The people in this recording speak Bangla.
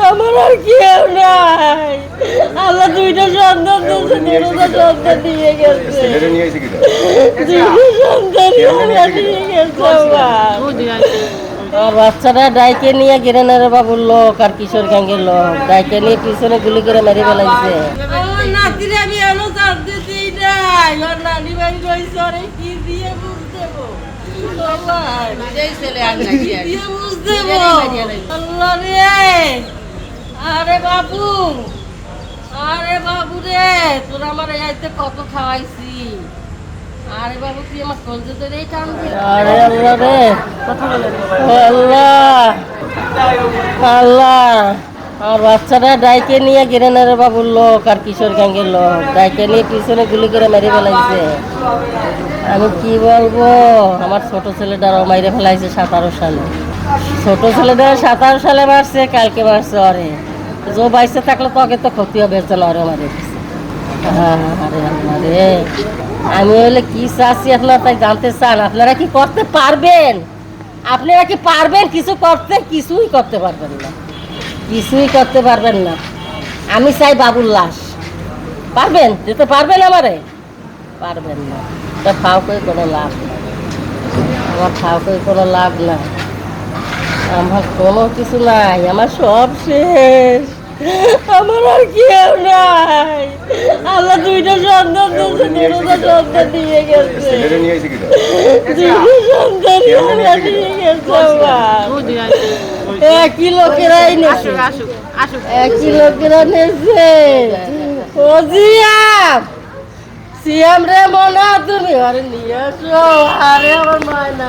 আমার আর কেউ নাই। আল্লাহ দুইটা সন্তান দিয়েছে, দুটো সন্তান নিয়ে গেছে। ছেলেরে নিয়ে আইছে কিটা? দুটো সন্তান আল্লাহ নিয়ে গেছে আমার। আর বাচ্চাটা ডাইকে নিয়ে গিরেনের বাবুর লোক আর কিশোর গ্যাংয়ের লোক ডাইকে নিয়ে পিছনে গুলি করে মেরে ফেলাইছে। আমার নাতিরে আমি এলো জানতে দিই নাই। ওর নানি বাড়ি রয়েছে, অরে কি দিয়ে বুঝ দেবো? আল্লাহ রে, আরে বাবু, আরে বাবু রে, তোর আমার আইতে কত খাওয়াইছি। আরে বাবু তুই আমার কলজে ধরে টান দিলি। আরে আল্লাহ রে, আল্লাহ আল্লাহ। আর বাচ্চাটা ডাইকে নিয়ে গিরেনের বাবুর লোক আর কিশোর গ্যাংয়ের লোক ডাইকে নিয়ে পিছনে গুলি করে মেরে ফেলাইছে। আমি কি বলবো, আমার ছোট ছেলেটারও মাইরে ফেলাইছে 17 সালে। ছোট ছেলেটা 17 সালে মারছে, কালকে মারছে অরে। যে বাইসে থাকলে তোকে তো ক্ষতি হবে, অরে মারে দিছে। আরে আল্লাহ রে, আমি হইলে কি চাচ্ছি আপনারা তাই জানতে চান? আপনারা কি করতে পারবেন? আপনারা কি পারবেন কিছু করতে? কিছুই করতে পারবেন না, কিছুই করতে পারবেন না। আমি চাই বাবুর লাশ। পারবেন যেতে? পারবেন আমারে? পারবেন না। তা ফাও করে কোনো লাভ নাই, আমার ফাও করে কোনো লাভ নাই। আমার কোনো কিছু নাই, আমার সব শেষ। আমার আর কেউ নাই। আল্লাহ দুইটা সন্তান দিয়েছে, দুটো সন্তান নিয়ে গেছে। ছেলেরে নিয়ে আইছে কিটা? দুটো সন্তান আল্লাহ নিয়ে গেছে আমার। একই লোকেরাই নেছে, একই লোকেরা নেছে। ও জিয়াম, সিয়াম রে মনা তুমি আরে নিয়ে আসো। আরে আমার মায় না।